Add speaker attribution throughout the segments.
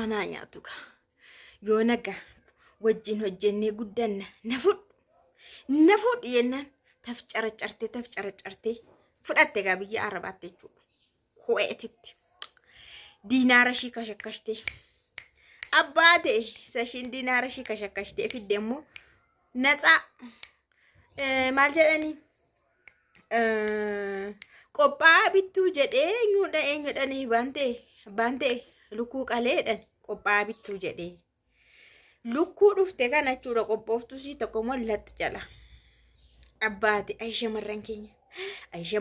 Speaker 1: Ana nyaatuka. Yoo naga wajjin hojjennee guddanna nafud yennan taf caracarte fudhatte gaa biyya Arabaatti jechuudha. Kuweetitti diinaara shii kashakashte abbaate sashin diinaara shii kashakashte fidde immoo natsaa maal jedhani qopha'aa bittuu jedhee eenyudhanii baante lukkuu qaleedhan qopha'aa bittuu jedhee lukkuu dhufte kana jechuudha qophooftu si tokko mul'atti jala abbaate Aisha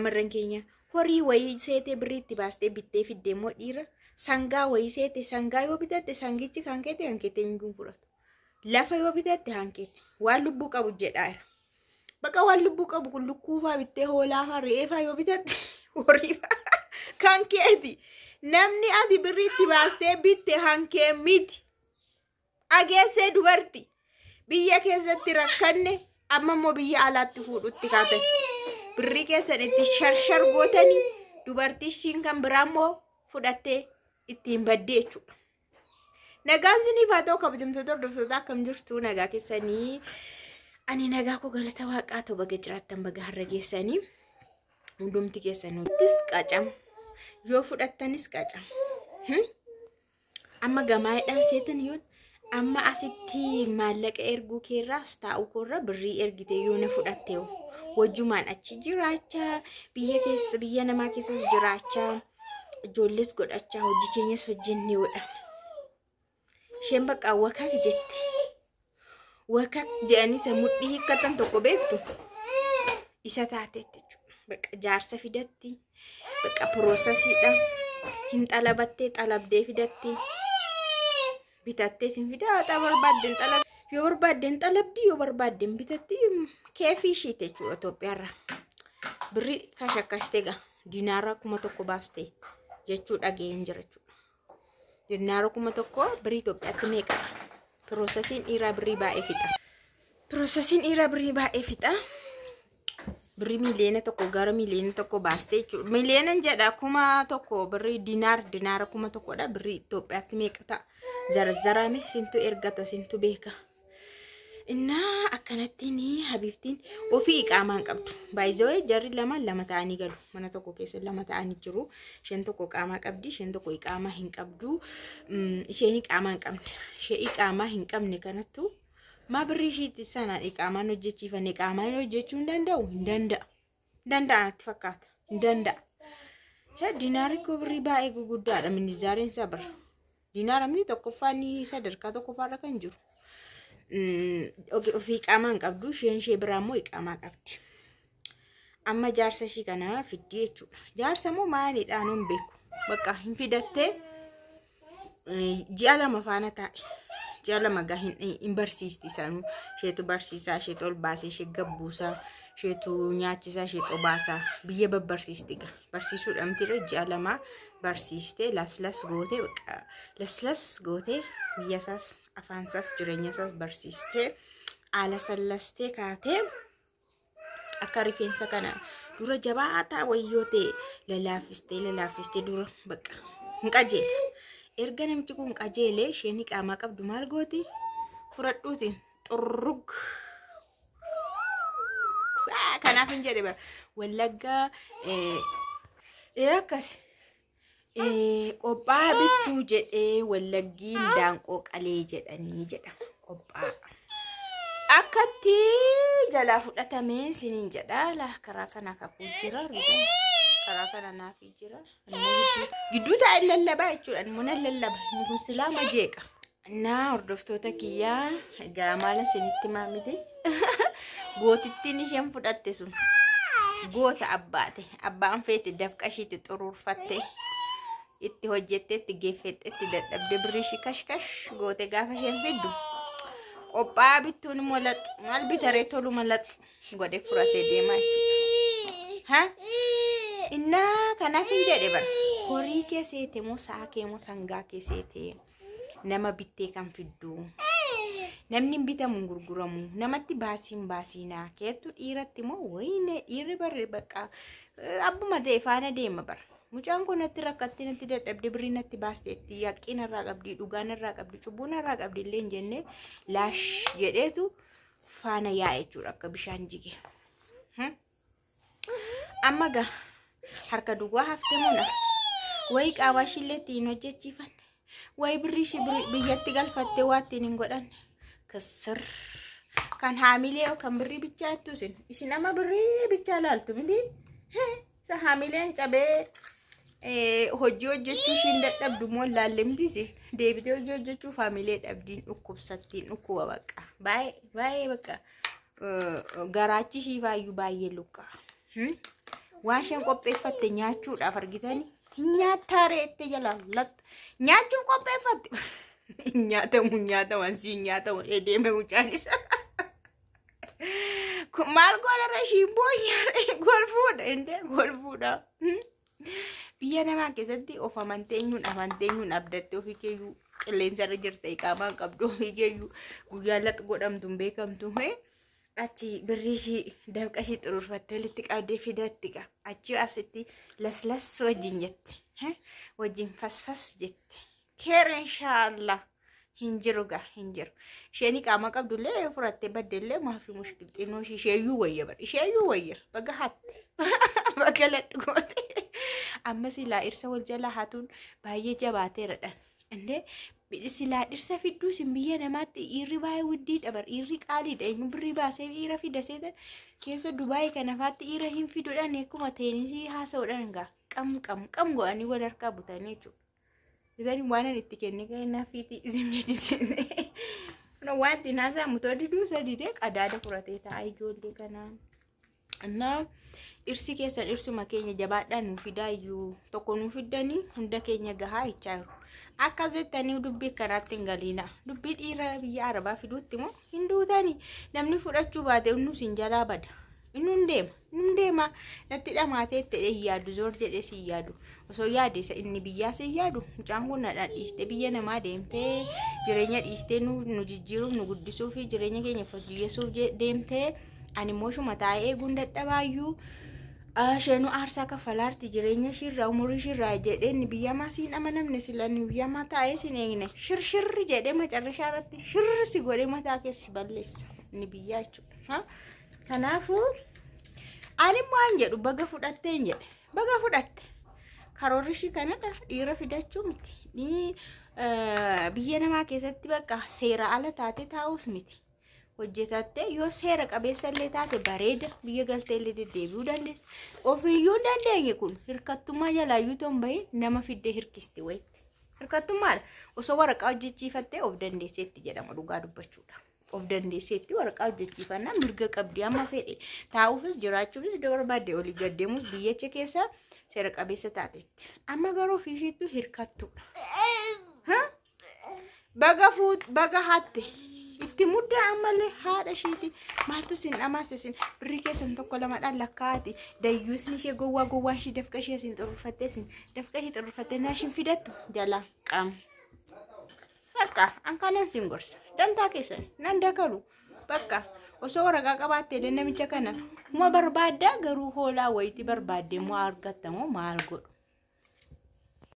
Speaker 1: marran keenya horii wayii seetee birriitti baastee bittee fiddee immoo dhiira sangaa wayii seete sangaa yoo bitatte sangichi hankeete hin fudhatu lafa yoo bitatte hankeete waan lubbuu qabu jedhaara bakka waan lubbuu qabu kun lukkuu faa bittee hoolaa faa re'ee yoo bitatte horii faa hankeeti namni ati birriitti baastee bitte hankee miti ageessee dubarti biyya keessatti rakkanne amma immoo biyya alaatti fuudhutti kaatan birrii keessan itti sharshar gootanii dubartii ishiin kan biraa immoo fudhattee ittiin baddee jechuudha. Nagaan siniif haa ta'u kabajamtoota hordoftoota akkam jirtu nagaa keessanii ani nagaa koo galata waaqaa ta'u baga jiraattan baga har'a geessanii hundumti keessaniittis qacam yoo fudhattanis qacam amma gamaadhaan seetan yoon amma asitti maallaqa erguu keerraas taa'u korra birrii ergite yoo na fudhatte wajjumaan achi jiraachaa biyya namaa keessas jiraachaa ijoolles godhachaa hojii keenyas hojjennee godhan isheen bakka wakak jette wakak jedhanii sammudhii hiikkatan tokko beektu isa taateetti jechuudha bakka jaarsa fidatti bakka piroosesiidha hin xalabattee xalabdee fidatti bitattee sin fidaa barbaadden xalab yoo barbaadden xalabdi yoo barbaadden bitatti keefii ishiite jechuudha Itoophiyaarra birrii kashakashte gaa diinaara 1,000 baaste jechuudha ga'een jira jechuudha. Diinaara 1,000 birrii Itoophiyaatti meeqa? Piroosesiin dhiiraa birrii baay'ee fixa. Birrii miliyoona 1 gara miliyoona 1 baaste jechuudha. Miliyoonan jedha 1,000 birrii diinaara 1,000 dha birrii Itoophiyaatti meeqa ta'a? Zarazarame sintu ergata sintu beeka. Innaa akkanattiin habibtiin ofii iqaamaan qabdu. Baay'ee jarri lama ta'anii galu. Mana tokko keessa 2 ta'anii jiru. Isheen tokko iqaamaa qabdi, isheen tokko iqaamaa hin qabdu. Isheen iqaamaa hin qabne. Ishee iqaamaa hin qabne kanattu maa birrii ishiitti sanaan iqaamaan hojjechiifan iqaamaan hojjechuu hin danda'u? Hin danda'a. Danda'atti fakkaata. Hin danda'a. Diinaarri koo birrii baay'ee guguddaadha minizaariin isaa bira. Diinaara miti tokkoffaan sadarkaa tokkoffaarra kan jiru. Ofii iqaamaa hin qabdu ishee biraa immoo iqaamaa qabdi. Amma jaarsa ishii kana fiddee jechuudha. Jaarsa immoo maaliidhaan hin beeku. Bakka hin fidattee ji'a 2 faana taa'e. Ji'a 2 gaa hin barsiisti sanuu. Isheetu barsiisaa, isheetu ol baasee, ishee gabbuusaa, isheetu nyaachisaa, isheetu obaasaa biyya babbarsiisti gaa. Barsiisuudhaan tira ji'a 2 barsiiste laslas gootee biyya isaas afaan isaas jireenya isaas barsiiste haala sallastee kaatee akka rifeensa kana dura jabaataa wayyoo ta'e lalaafistee dura bakka hin qajeela. Erga namichi kun qajeelee isheen iqaamaa qabdu maal gooti? Fudhadhuutiin xurrug. Kanaaf hin jedhe bara Wallaggaa akkas. Qophaa bittuu jedhee Wallaggiin daanqoo qalee jedhanii jedha qophaa. Akkatti jalaa fudhatamee siniin jedha karaa kana kafuu jira karaa kana naafii jira. Gidduu ta'e lallabaa jechuudha muna lallaba kun silaama jeeqa. Naa hordoftoota kiyyaa egaa maala sinitti maamite gootittiin isheen fudhatte sun goota abbaate abbaan feete dafqashiitti xuruurfatte. Itti hojjette itti geeffette itti dadhabde birrii ishii kashkash goote gaafa isheen fiddu qophaa bittuun molat maal bitaree tolu malat godhe furatee deemaa jechuudha. Innaa kanaaf hin jedhe bara horii keesseete moo sa'a kee moo sangaa keesseete nama bittee kan fiddu namni bitamu gurguramu namatti baasiinaa keettu dhiiratti moo wayne dhiirri barre bakka abbuma ta'e faana deema bara. mucaan kun natti rakkatti natti dadhabde birrii natti baasteetti yaqiin irraa qabdi dhugaan irraa qabdi cubbuun irraa qabdi illee hin jenne laash jedheetu faana yaa'e jechuudha akka bishaan jige. Amma gaa harka duwwaa haftee muna wayi qaawwaashillee ittiin hojjechiifanne wayi birrii biyyatti galfattee waa ittiin hin godhanne kasir kan haamilee kan birrii bichaa jettuusin isin amma birrii bichaa laaltu miti sa haamileen cabee hojii hojjechuu ishiin dadhabdu moo laallemtisi deebitee hojii hojjechuu haamilee dhabdiin dhukkubsattiin dhukkuba bakka baay'ee bakka garaachi ishii faayyuu baay'ee luqqaa waan isheen qopheeffatte nyaachuudhaaf argitanii nyaattaaree itti jalaan latta nyaachuuf qopheeffatte nyaatamu ansiin nyaatamu deeme mucaan isa maal godhara shimboo golfuudha indee golfuudha biyya namaa keessatti of amanteenyuun abdatte ofii keeyyuu qilleensarra jirte qaamaan qabdu ofii keeyyuu guyyaa laxa godhamtuun beekamtu achi birrii dabqashii xururfatte walitti qabdee fidatti achi asitti laslas wajjin jette wajjin fasfas jette keer inshaallah hinjiru isheen qaama qabdullee furattee baddellee maafi mushkilxiinoo isheeyyuu wayya baga hatte baga laxxi goote amma silaa irsa wal jala hatuun baay'ee jabaateeradhan indee silaa dhirsa fidduu sin biyya namaatti dhiirri baay'ee widdii dhabar dhiirri qaaliidha eenyu birrii baasee dhiira fidaseetan keessa Dubaayii kanafaatti dhiira hin fiduudhaan akkuma teenisii haasa'uudhaan gaa qam go'anii wal harkaa butanii jechuudha. Isaan waan itti kenne kennaa fiitii isin jechisiise. Wanti naasaa mutoo diduu sadii qadaada furatee taa'aa ijoollee kanaan. Innaa dhirsi keessan dhirsuma keenya jabaadhaan nuuf fidaa iyyuu tokko nuuf fiddanii hunda keenya gahaa jechaa jiru. Akka jettanii dubbii kanaatti hin galiina. Dubbii dhiira biyya Arabaa fiduutti moo hin duutanii namni fudhachuu baate inni sin jalaa bada. Inni deema natti dhamaatee ta'ee yaadu zoor jedhee si yaadu. Osoo yaade inni biyyaa si yaadu mucaan kun nadhaan dhiistee biyya namaa deemtee jireenya dhiistee nu jijjiiruuf nu guddisuuf jireenya keenya fayyeessuuf deemtee ani immoo shuma taa'ee eeguun dadhabaayyuu isheenuu aarsaa kaffalaarti jireenya ishirraa umurii ishirraa jedhee inni biyya maasiin amanamne silanni biyya maa taa'ee sin eegne shirshirri jedhee macarrashaa irratti shirsi godhee mataa keessi balleessa inni biyyaa jechuudha. Kanaafuu ani waan jedhu baga fudhatteen jedhe baga fudhatte karoorri ishii kanadha dhiira fidachuu miti ni biyya namaa keessatti bakka seera ala taate taa'us miti hojjetatte yoo seera qabeessa illee taate bareeda biyya galtee illee deddeebi'uu dandeessa ofiiyyuu dandeenye kun hirkattummaa jalaayyuu ton bahee nama fiddee hirkiste wayitti hirkattummaadha osoo waraqaa hojjechiifattee of dandeesseetti jedhama dhugaa dubbachuudha. Of dandeesseetti waraqaa hojjechiifannaa mirga qabdi amma fedhe taa'uufis jiraachuufis iddoo barbaadde olii gaddeemuuf biyyacha keessa seera qabeessa taatetti amma garuu ofiishiittu hirkattuudha. Baga hatte itti muddaa ammallee haadha ishiiti maaltu sin dhamaase sin birrii keessan tokko lamadhaan lakkaa'ati dayyuusni ishee gowwaa ishii dafqa ishee sin xururfattee sin dafqa ishee xururfattee naashin fidattu jalaa qaama. Bakka ankanan sin gorsa dantaa keessan nan dakalu bakka osoo waraqaa qabaattee namicha kana uma barbaaddaa garuu hoolaa wayitii barbaadde moo argatta moo maal godhu